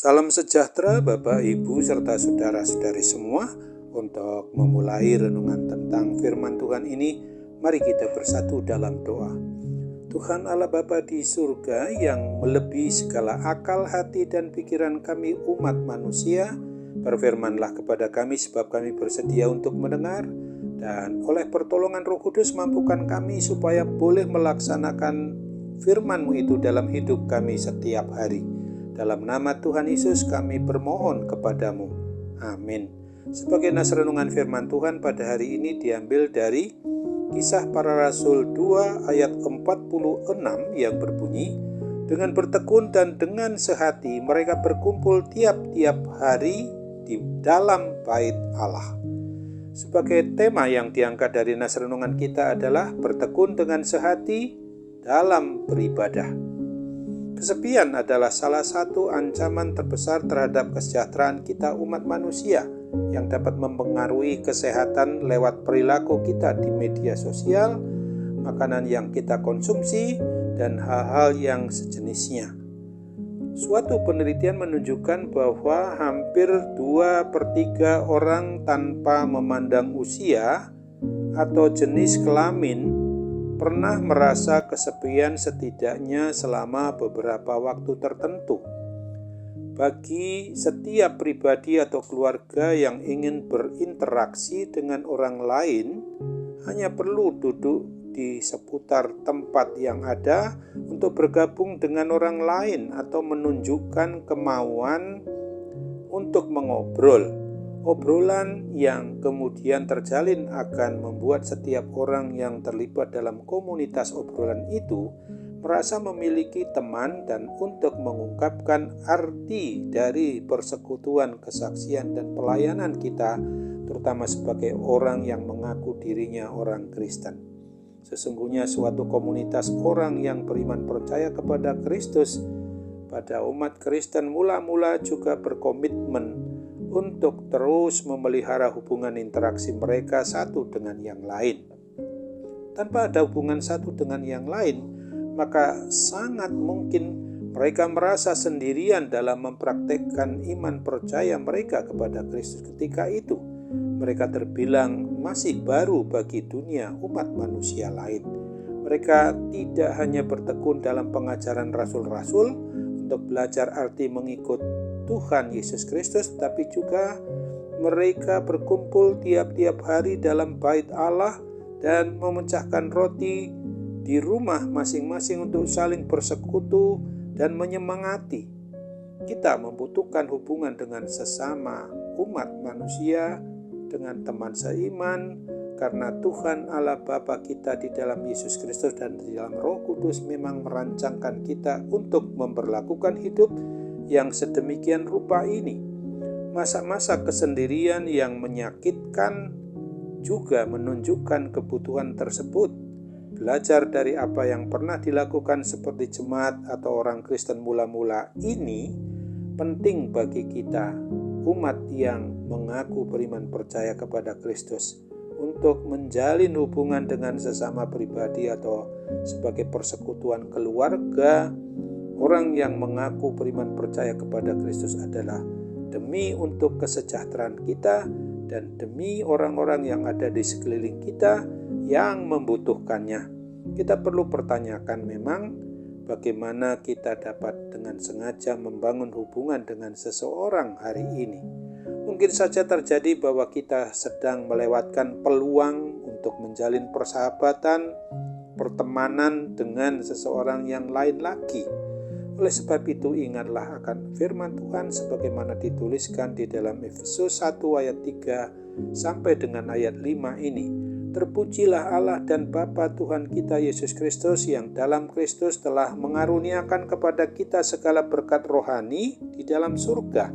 Salam sejahtera Bapak, Ibu, serta saudara-saudari semua. Untuk memulai renungan tentang firman Tuhan ini, mari kita bersatu dalam doa. Tuhan Allah Bapa di surga yang melebihi segala akal, hati, dan pikiran kami umat manusia, berfirmanlah kepada kami sebab kami bersedia untuk mendengar, dan oleh pertolongan Roh Kudus mampukan kami supaya boleh melaksanakan firman-Mu itu dalam hidup kami setiap hari. Dalam nama Tuhan Yesus kami bermohon kepadamu. Amin. Sebagai nas renungan firman Tuhan pada hari ini diambil dari Kisah Para Rasul 2 ayat 46 yang berbunyi, dengan bertekun dan dengan sehati mereka berkumpul tiap-tiap hari di dalam bait Allah. Sebagai tema yang diangkat dari nas renungan kita adalah bertekun dengan sehati dalam beribadah. Kesepian adalah salah satu ancaman terbesar terhadap kesejahteraan kita umat manusia yang dapat mempengaruhi kesehatan lewat perilaku kita di media sosial, makanan yang kita konsumsi, dan hal-hal yang sejenisnya. Suatu penelitian menunjukkan bahwa hampir 2/3 orang tanpa memandang usia atau jenis kelamin pernah merasa kesepian setidaknya selama beberapa waktu tertentu. Bagi setiap pribadi atau keluarga yang ingin berinteraksi dengan orang lain, hanya perlu duduk di seputar tempat yang ada untuk bergabung dengan orang lain atau menunjukkan kemauan untuk mengobrol. Obrolan yang kemudian terjalin akan membuat setiap orang yang terlibat dalam komunitas obrolan itu merasa memiliki teman, dan untuk mengungkapkan arti dari persekutuan, kesaksian, dan pelayanan kita, terutama sebagai orang yang mengaku dirinya orang Kristen. Sesungguhnya suatu komunitas orang yang beriman percaya kepada Kristus pada umat Kristen mula-mula juga berkomitmen untuk terus memelihara hubungan interaksi mereka satu dengan yang lain. Tanpa ada hubungan satu dengan yang lain, maka sangat mungkin mereka merasa sendirian dalam mempraktekkan iman percaya mereka kepada Kristus. Ketika itu, mereka terbilang masih baru bagi dunia umat manusia lain. Mereka tidak hanya bertekun dalam pengajaran rasul-rasul untuk belajar arti mengikut Tuhan Yesus Kristus, tapi juga mereka berkumpul tiap-tiap hari dalam bait Allah dan memecahkan roti di rumah masing-masing untuk saling bersekutu dan menyemangati. Kita membutuhkan hubungan dengan sesama umat manusia, dengan teman seiman, karena Tuhan Allah Bapa kita di dalam Yesus Kristus dan di dalam Roh Kudus memang merancangkan kita untuk memperlakukan hidup yang sedemikian rupa ini. Masa-masa kesendirian yang menyakitkan juga menunjukkan kebutuhan tersebut. Belajar dari apa yang pernah dilakukan seperti jemaat atau orang Kristen mula-mula ini penting bagi kita, umat yang mengaku beriman percaya kepada Kristus, untuk menjalin hubungan dengan sesama pribadi atau sebagai persekutuan keluarga. Orang yang mengaku beriman percaya kepada Kristus adalah demi untuk kesejahteraan kita dan demi orang-orang yang ada di sekeliling kita yang membutuhkannya. Kita perlu pertanyakan memang bagaimana kita dapat dengan sengaja membangun hubungan dengan seseorang hari ini. Mungkin saja terjadi bahwa kita sedang melewatkan peluang untuk menjalin persahabatan, pertemanan dengan seseorang yang lain lagi. Oleh sebab itu ingatlah akan firman Tuhan sebagaimana dituliskan di dalam Efesus 1 ayat 3 sampai dengan ayat 5 ini. Terpujilah Allah dan Bapa Tuhan kita Yesus Kristus yang dalam Kristus telah mengaruniakan kepada kita segala berkat rohani di dalam surga.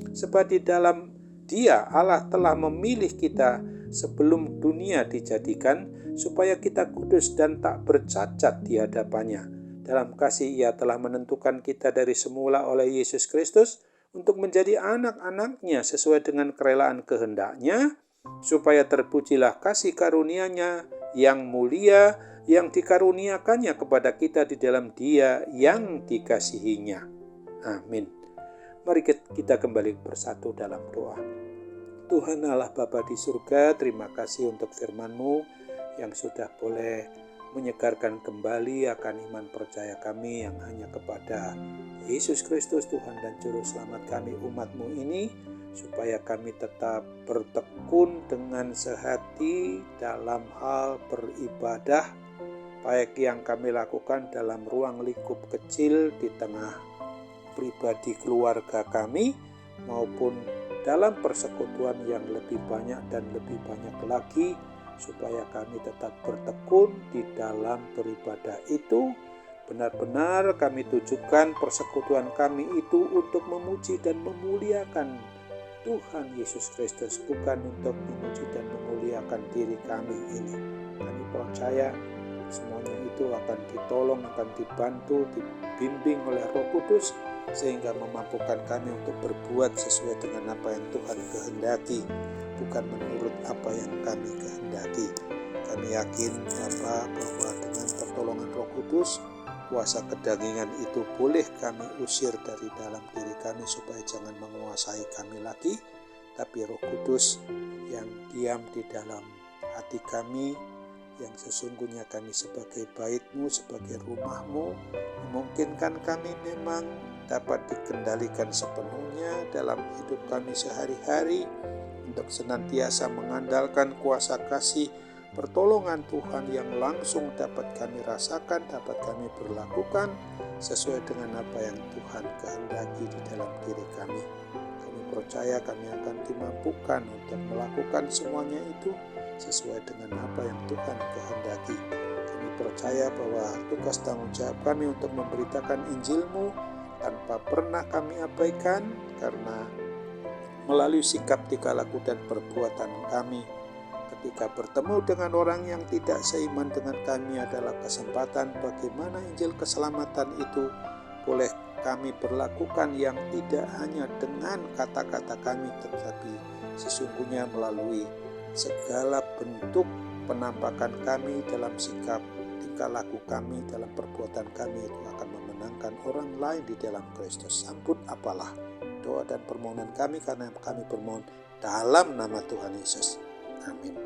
Sebab di dalam Dia Allah telah memilih kita sebelum dunia dijadikan supaya kita kudus dan tak bercacat di hadapannya. Dalam kasih Ia telah menentukan kita dari semula oleh Yesus Kristus untuk menjadi anak-anak-Nya sesuai dengan kerelaan kehendak-Nya, supaya terpujilah kasih karunia-Nya yang mulia yang dikaruniakannya kepada kita di dalam Dia yang dikasihinya. Amin. Mari kita kembali bersatu dalam doa. Tuhan Allah Bapa di surga, terima kasih untuk firman-Mu yang sudah boleh menyegarkan kembali akan iman percaya kami yang hanya kepada Yesus Kristus Tuhan dan Juru Selamat kami umat-Mu ini, supaya kami tetap bertekun dengan sehati dalam hal beribadah, baik yang kami lakukan dalam ruang lingkup kecil di tengah pribadi keluarga kami, maupun dalam persekutuan yang lebih banyak dan lebih banyak lagi, supaya kami tetap bertekun di dalam beribadah itu. Benar-benar kami tujukan persekutuan kami itu untuk memuji dan memuliakan Tuhan Yesus Kristus, bukan untuk memuji dan memuliakan diri kami ini. Kami percaya semuanya itu akan ditolong, akan dibantu, dibimbing oleh Roh Kudus, sehingga memampukan kami untuk berbuat sesuai dengan apa yang Tuhan kehendaki, bukan menurut apa yang kami kehendaki. Kami yakin Bapa bahwa dengan pertolongan Roh Kudus, kuasa kedagingan itu boleh kami usir dari dalam diri kami, supaya jangan menguasai kami lagi, tapi Roh Kudus yang diam di dalam hati kami, yang sesungguhnya kami sebagai bait-Mu, sebagai rumah-Mu, memungkinkan kami memang dapat dikendalikan sepenuhnya dalam hidup kami sehari-hari, untuk senantiasa mengandalkan kuasa kasih pertolongan Tuhan yang langsung dapat kami rasakan, dapat kami berlakukan sesuai dengan apa yang Tuhan kehendaki di dalam diri kami. Kami percaya kami akan dimampukan untuk melakukan semuanya itu sesuai dengan apa yang Tuhan kehendaki. Kami percaya bahwa tugas tanggung jawab kami untuk memberitakan Injil-Mu tanpa pernah kami abaikan, karena melalui sikap, tingkah laku, dan perbuatan kami ketika bertemu dengan orang yang tidak seiman dengan kami adalah kesempatan bagaimana Injil keselamatan itu boleh kami berlakukan, yang tidak hanya dengan kata-kata kami, tetapi sesungguhnya melalui segala bentuk penampakan kami dalam sikap, tingkah laku kami, dalam perbuatan kami, itu akan memenangkan orang lain di dalam Kristus. Sambut apalah doa dan permohonan kami, karena kami bermohon dalam nama Tuhan Yesus. Amin.